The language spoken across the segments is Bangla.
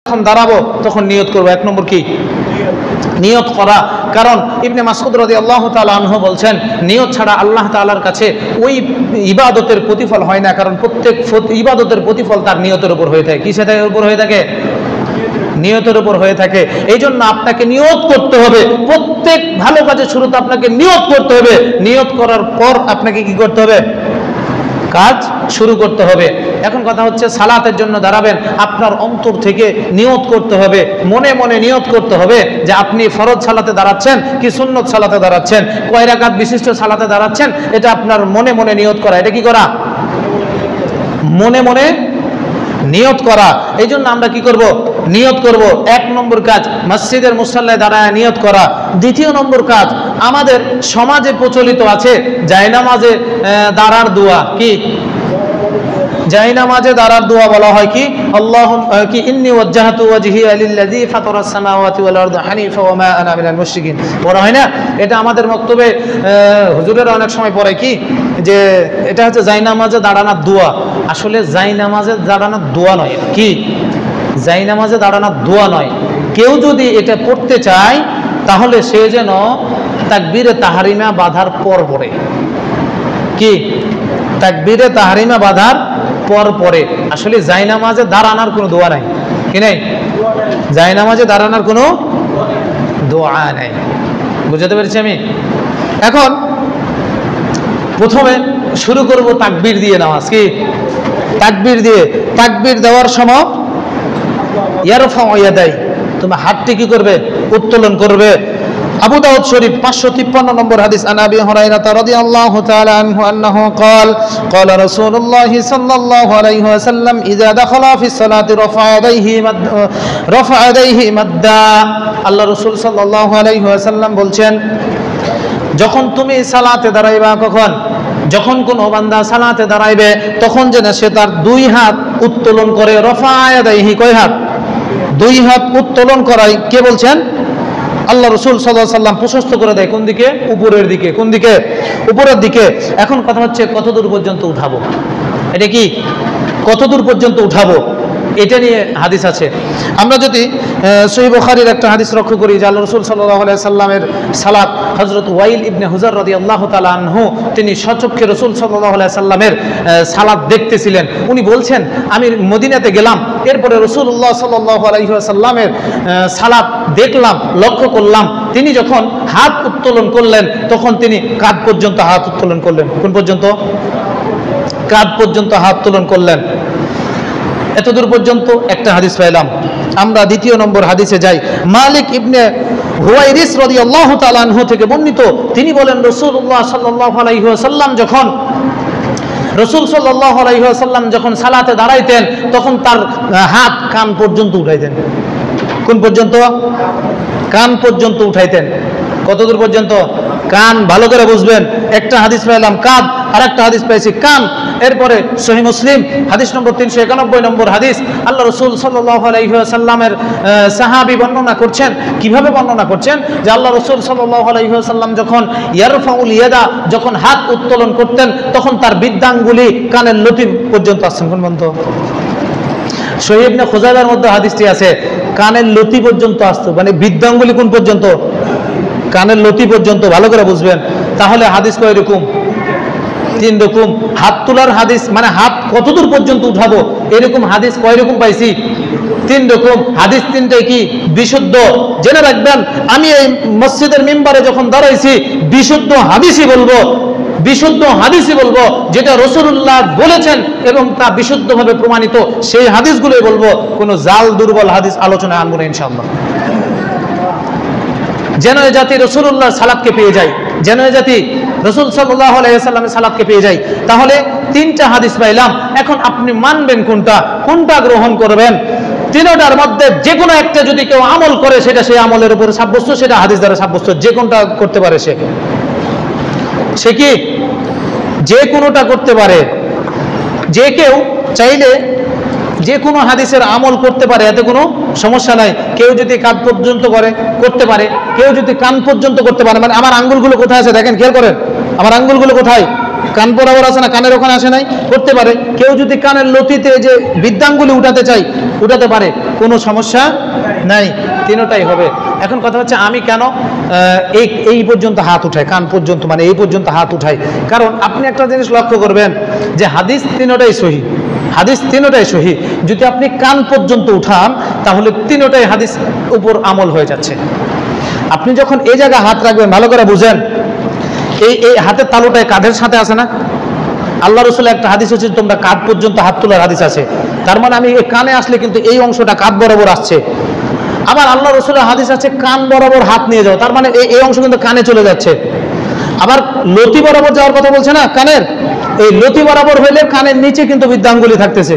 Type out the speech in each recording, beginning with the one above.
যখন দাঁড়াবো তখন নিয়ত করবো। এক নম্বর কি? নিয়ত করা। কারণ ইবনে মাসউদ রাদিয়াল্লাহু তাআলা আনহু বলছেন, নিয়ত ছাড়া আল্লাহ তাআলার কাছে ওই ইবাদতের প্রতিফল হয় না। কারণ প্রত্যেক ইবাদতের প্রতিফল তার নিয়তের উপর হয়ে থাকে। কিসের উপর হয়ে থাকে? নিয়তের উপর হয়ে থাকে। এই জন্য আপনাকে নিয়ত করতে হবে। প্রত্যেক ভালো কাজের শুরুতে আপনাকে নিয়ত করতে হবে। নিয়ত করার পর আপনাকে কি করতে হবে? কাজ শুরু করতে হবে। এখন কথা হচ্ছে, সালাতের জন্য দাঁড়াবেন, আপনার অন্তর থেকে নিয়ত করতে হবে, মনে মনে নিয়ত করতে হবে যে আপনি ফরজ সালাতে দাঁড়াচ্ছেন কি সুন্নত সালাতে দাঁড়াচ্ছেন, কয় রাকাত বিশিষ্ট সালাতে দাঁড়াচ্ছেন, এটা আপনার মনে মনে নিয়ত করা। এটা কি করা? মনে মনে নিয়ত করা। এই জন্য আমরা কি করব? নিয়ত করব। এক নম্বর কাজ মসজিদের মুসল্লায় দাঁড়ায় নিয়ত করা। দ্বিতীয় নম্বর কাজ, আমাদের সমাজে প্রচলিত আছে জায়নামাজে দাঁড়ার দোয়া। কি জায়নামাজে দাঁড়ার দোয়া বলা হয় কি? আল্লাহুম্মা কি ইন্নী ওয়াজ্জাহতু ওয়াজহিয়া লিল্লাযী ফাতারাস সামাওয়াতি ওয়াল আরদা হানিফা ওয়া মা আনা মিনাল মুশরিকিন। পড়া হয় না? এটা আমাদের বক্তব্যে হুজুরেরা অনেক সময় পড়ে কি যে এটা হচ্ছে জায়নামাজে দাঁড়ানোর দোয়া। আসলে জায়নামাজে দাঁড়ানোর দোয়া নয়। কি জায়নামাজে দাঁড়ানোর দোয়া নয়। কেউ যদি এটা পড়তে চায় তাহলে সে যেন তাকবীরে তাহরিমা বাঁধার পর পড়ে। কি তাকবীরে তাহরিমা বাঁধার পর পরে। আসলে জায়নামাজে দাঁড়ানোর কোনো দোয়া নাই। কি নাই? জায়নামাজে দাঁড়ানোর কোনো দোয়া নাই। বুঝতে পেরেছি আমি? এখন প্রথমে শুরু করব তাকবীর দিয়ে নামাজ। কি তাকবীর দিয়ে? তাকবীর দেওয়ার সময় ইয়ারফাউ ইয়াদাই, তুমি হাতটি কি করবে? উত্তোলন করবে। আবু দাউদ শরীফ 553 নম্বর হাদিস, আন আবি হুরায়রা রাদিয়াল্লাহু তাআলা আনহু আন্নাহু قال قال رسول الله صلى الله عليه وسلم اذا دخل في الصلاه رفع يديه مدا। আল্লাহ রাসূল সাল্লাল্লাহু আলাইহি ওয়াসাল্লাম বলছেন, যখন তুমি সালাতে দাঁড়াইবা, কখন? যখন কোনো বান্দা সালাতে দাঁড়াইবে তখন যেন সে তার দুই হাত উত্তোলন করে। রফা ইয়াদাইহি, কয় হাত? দুই হাত উত্তোলন করাই। কে বলছেন? আল্লাহ রাসূল সাল্লাল্লাহু আলাইহি ওয়াসাল্লাম। প্রশস্ত করে দেয় কোন দিকে? উপরের দিকে। কোন দিকে? উপরের দিকে। এখন কথা হচ্ছে কতদূর পর্যন্ত উঠাবো? এটা কি কতদূর পর্যন্ত উঠাবো? এটা নিয়ে হাদিস আছে। আমরা যদি সহিহ বুখারীর একটা হাদিস লক্ষ্য করি যে আল্লাহ রাসূল সাল্লাল্লাহু আলাইহি সাল্লামের সালাত, হযরত ওয়াইল ইবনে হুজর রাদিয়াল্লাহু তাআলা আনহু তিনি স্বচক্ষে রাসূল সাল্লাল্লাহু আলাইহি সাল্লামের সালাত দেখতেছিলেন। উনি বলছেন, আমি মদিনাতে গেলাম, এরপরে রাসূলুল্লাহ সাল্লাল্লাহু আলাইহি সাল্লামের সালাত দেখলাম, লক্ষ্য করলাম, তিনি যখন হাত উত্তোলন করলেন তখন তিনি কাঁধ পর্যন্ত হাত উত্তোলন করলেন। কোন পর্যন্ত? কাঁধ পর্যন্ত হাত উত্তোলন করলেন। এতদূর পর্যন্ত একটা হাদিস পাইলাম। আমরা দ্বিতীয় নম্বর হাদিসে যাই। মালিক ইবনে হুয়াইরিস রাদিয়াল্লাহু তাআলা আনহু থেকে বর্ণিত, তিনি বলেন রাসূলুল্লাহ সাল্লাল্লাহু আলাইহি ওয়াসাল্লাম যখন রাসূল সাল্লাল্লাহু আলাইহি ওয়াসাল্লাম যখন সালাতে দাঁড়াইতেন তখন তার হাত কান পর্যন্ত উঠাইতেন। কোন পর্যন্ত? কান পর্যন্ত উঠাইতেন। কতদূর পর্যন্ত? কান। ভালো করে বুঝবেন। একটা হাদিস পাইলাম কাঁধ, আর একটা হাদিস পাইছি কান। এরপরে সহিহ মুসলিম হাদিস নম্বর 391 নম্বর হাদিস, আল্লাহ রাসূল সাল্লাল্লাহু আলাইহি ওয়াসাল্লামের সাহাবী বর্ণনা করছেন। কিভাবে বর্ণনা করছেন? যে আল্লাহ রাসূল সাল্লাল্লাহু আলাইহি ওয়াসাল্লাম যখন ইয়ারফাউল ইয়াদা, যখন হাত উত্তোলন করতেন তখন তার বৃদ্ধাঙ্গুলি কানের লতি পর্যন্ত আসছেন। কোন পর্যন্ত? সহিহ ইবনে খুজাইমার মধ্যে হাদিসটি আছে, কানের লতি পর্যন্ত আসতো, মানে বৃদ্ধাঙ্গুলি কোন পর্যন্ত? কানের লতি পর্যন্ত। ভালো করে বুঝবেন। তাহলে হাদিস কয় রকম? 3 রকম। হাত তোলার হাদিস, মানে হাত কতদূর পর্যন্ত উঠাবো, এরকম হাদিস কয় রকম পাইছি? 3 রকম। হাদিস 3টাই কি? বিশুদ্ধ। জেনে রাখবেন, আমি এই মসজিদের মিম্বারে যখন দাঁড়াইছি বিশুদ্ধ হাদিসই বলবো, বিশুদ্ধ হাদিসই বলবো, যেটা রাসূলুল্লাহ বলেছেন এবং তা বিশুদ্ধভাবে প্রমাণিত, সেই হাদিসগুলোই বলবো। কোনো জাল দুর্বল হাদিস আলোচনায় আনবো না ইনশাআল্লাহ। যেন এ জাতি রাসূলুল্লাহর সালাতকে পেয়ে যায়, যেন এ জাতি রাসূল সাল্লাল্লাহু আলাইহি ওয়াসাল্লামের সালাতকে পেয়ে যায়। তাহলে 3টা হাদিস পাইলাম। এখন আপনি মানবেন কোনটা, কোনটা গ্রহণ করবেন? 3টার মধ্যে যে কোনো একটা যদি কেউ আমল করে সেটা সেই আমলের উপরে সাব্যস্ত, সেটা হাদিস দ্বারা সাব্যস্ত। যে কোনটা করতে পারে সে কি? যে কোনোটা করতে পারে। যে কেউ চাইলে যে কোনো হাদিসের আমল করতে পারে, এতে কোনো সমস্যা নাই। কেউ যদি কাঁধ পর্যন্ত করতে পারে, কেউ যদি কান পর্যন্ত করতে পারে, মানে আমার আঙ্গুলগুলো কোথায় আছে দেখেন, খেয়াল করেন, আমার আঙ্গুলগুলো কোথায়? কান বরাবর আছে না, কানের ওখানে আসে নাই, করতে পারে। কেউ যদি কানের লতিতে যে বৃদ্ধাঙ্গুলি উঠাতে চাই উঠাতে পারে, কোনো সমস্যা নাই, তিনটাই হবে। এখন কথা হচ্ছে আমি কেন এই পর্যন্ত হাত উঠাই, কান পর্যন্ত মানে এই পর্যন্ত হাত উঠাই? কারণ আপনি একটা জিনিস লক্ষ্য করবেন যে হাদিস তিনটাই সহি, হাদিস তিনটাই সহি। যদি আপনি কান পর্যন্ত উঠান তাহলে তিনটাই হাদিস উপর আমল হয়ে যাচ্ছে। আপনি যখন এই জায়গায় হাত রাখবেন, ভালো করে বুঝেন, এই হাতের তালুটায় কাঁধের সাথে আছে না? আল্লাহ রসুলের একটা হাদিস হচ্ছে তোমরা কাঁধ পর্যন্ত হাত তোলার হাদিস আছে। তার মানে আমি এই কানে আসলে কিন্তু এই অংশটা কাঁধ বরাবর আসছে। আবার আল্লাহ রসুলের হাদিস আছে কান বরাবর হাত নিয়ে যাও, তার মানে এই অংশ কিন্তু কানে চলে যাচ্ছে। আবার লতি বরাবর যাওয়ার কথা বলছে না কানের, এই লতি বরাবর হইলে কানের নিচে কিন্তু বৃদ্ধাঙ্গুলি থাকতেছে,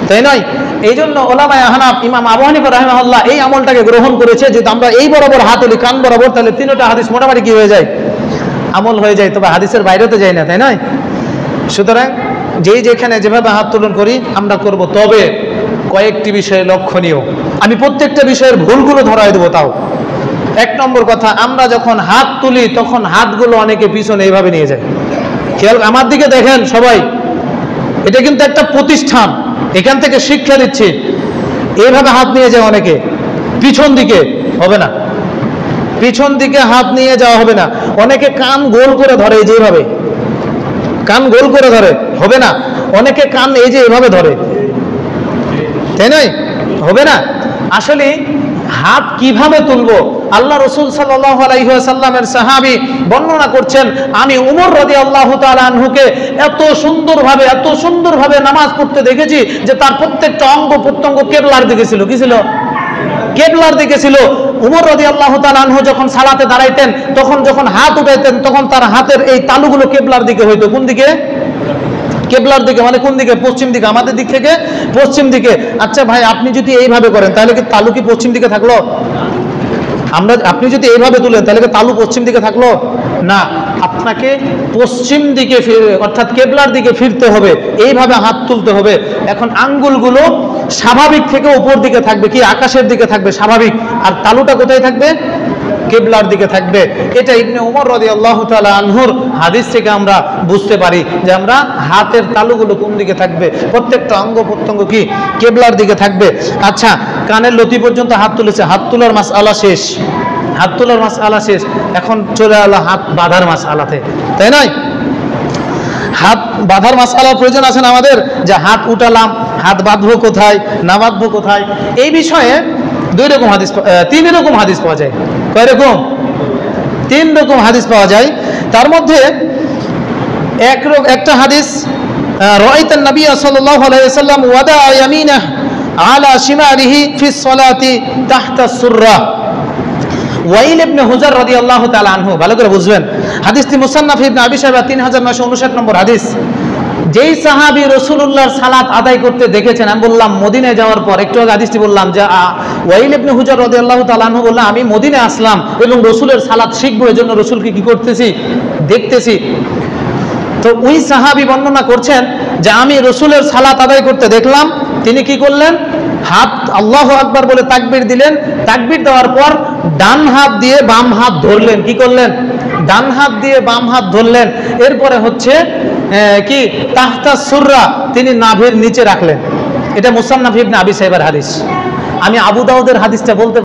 তাই নয়? এই জন্য ওলামায়ে আহনাফ ইমাম আবু হানিফা রাহিমাহুল্লাহ এই আমলটাকে গ্রহণ করেছে যে আমরা এই বরাবর হাত তুলি কান বরাবর, তাহলে তিনটা হাদিস মোটামুটি কি হয়ে যায়, আমল হয়ে যায়, তবে হাদিসের বাইরে তো যায় না, তাই নয়? সুতরাং যেখানে যেভাবে হাত তুলন করি আমরা করব, তবে কয়েকটি বিষয়ে লক্ষণীয়। আমি প্রত্যেকটা বিষয়ের ভুলগুলো ধরাই দেবো। তাও এক নম্বর কথা, আমরা যখন হাত তুলি তখন হাতগুলো অনেকে পিছনে এইভাবে নিয়ে যায়। খেয়াল আমার দিকে দেখেন সবাই, এটা কিন্তু একটা প্রতিষ্ঠান, এখান থেকে শিক্ষা দিচ্ছি। এইভাবে হাত নিয়ে যায় অনেকে, পিছন দিকে হবে না, পিছন দিকে হাত নিয়ে যাওয়া হবে না। অনেকে কান গোল করে ধরে, এই যে এইভাবে কান গোল করে ধরে, হবে না। অনেকে কান এই যে এভাবে ধরে, তাই নয়? হবে না। আসলে হাত কিভাবে তুলবো? আল্লাহ রসুল সাল্লাল্লাহু আলাইহি ওয়াসাল্লামের সাহাবী বর্ণনা করছেন, আমি উমর রাদিয়াল্লাহু তাআলা আনহুকে এত সুন্দরভাবে নামাজ পড়তে দেখেছি যে তার প্রত্যেকটা অঙ্গ প্রত্যঙ্গ কেবলার দিকে ছিল। কি ছিল? কেবলার দিকে ছিল। উমর রাদিয়াল্লাহু তাআলা আনহু যখন সালাতে দাঁড়াইতেন, তখন যখন হাত উঠাইতেন তখন তার হাতের এই তালুগুলো কেবলার দিকে হইতো। কোন দিকে? কেবলার দিকে, মানে কোন দিকে? পশ্চিম দিকে। আমাদের দিক থেকে পশ্চিম দিকে। আচ্ছা ভাই, আপনি যদি এইভাবে করেন তাহলে কি তালু কি পশ্চিম দিকে থাকলো? আপনি যদি এইভাবে তুলেন তাহলে কি তালু পশ্চিম দিকে থাকলো? না, আপনাকে পশ্চিম দিকে অর্থাৎ কেবলার দিকে ফিরতে হবে, এইভাবে হাত তুলতে হবে। এখন আঙ্গুলগুলো স্বাভাবিক থেকে উপর দিকে থাকবে, কি আকাশের দিকে থাকবে স্বাভাবিক, আর তালুটা কোথায় থাকবে? কেবলার দিকে থাকবে। এটা ইবনে উমর রাদিয়াল্লাহু তাআলা আনহুর হাদিস থেকে আমরা বুঝতে পারি যে আমরা হাতের তালুগুলো কোন দিকে থাকবে, প্রত্যেকটা অঙ্গ প্রত্যঙ্গ কি কেবলার দিকে থাকবে। আচ্ছা, কানের লতি পর্যন্ত হাত তুলেছে, হাত তোলার মাসআলা শেষ, হাত তোলার মাসআলা শেষ। এখন চলে এলো হাত বাঁধার মাসআলাতে, তাই নয়? হাত বাঁধার মাসআলার প্রয়োজন আছে না আমাদের, যে হাত উঠালাম, হাত বাঁধবো কোথায়, না বাঁধবো কোথায়? এই বিষয়ে তিন রকম হাদিস পাওয়া যায়। কয় রকম? 3 রকম হাদিস পাওয়া যায়। তার মধ্যে একটা হাদিস, রাআইতান নবী সাল্লাল্লাহু আলাইহি ওয়াসাল্লাম ওয়াদা ইয়ামিনাহু আলা শিমালিহি ফিস সালাতি তাহতা সুররা। ওয়াইল ইবনে হুজার রাদিয়াল্লাহু তাআলা আনহু, ভালো করে বুঝবেন হাদিসটি মুসান্নাফ ইবনে আবি শাইবা 3959 নম্বর হাদিস। যেই সাহাবী রাসূলুল্লাহর সালাত আদায় করতে দেখেছেন, আমি বললাম মদিনায় যাওয়ার পর, একটু আগে হাদিসটি বললাম যে ওয়াইল ইবনে হুজার রাদিয়াল্লাহু তাআলা আনহু বললেন, আমি মদিনায় আসলাম এবং রাসূলের সালাত শিখবো, এজন্য রাসূলকে কি করতেছি? দেখতেছি। তো ওই সাহাবী বর্ণনা করছেন যে আমি রাসূলের সালাত আদায় করতে দেখলাম, তিনি কি করলেন? হাত আল্লাহু আকবার বলে তাকবীর দিলেন। তাকবীর দেওয়ার পর ডান হাত দিয়ে বাম হাত ধরলেন। কি করলেন? ডান হাত দিয়ে বাম হাত ধরলেন। এরপরে হচ্ছে কি তাহতা সুররা, তিনি নাভির নিচে রাখলেন। এটা মুসান্নাফ ইবনে আবি শাইবার হাদিস। আমি আবু দাউদের হাদিসটা বলতে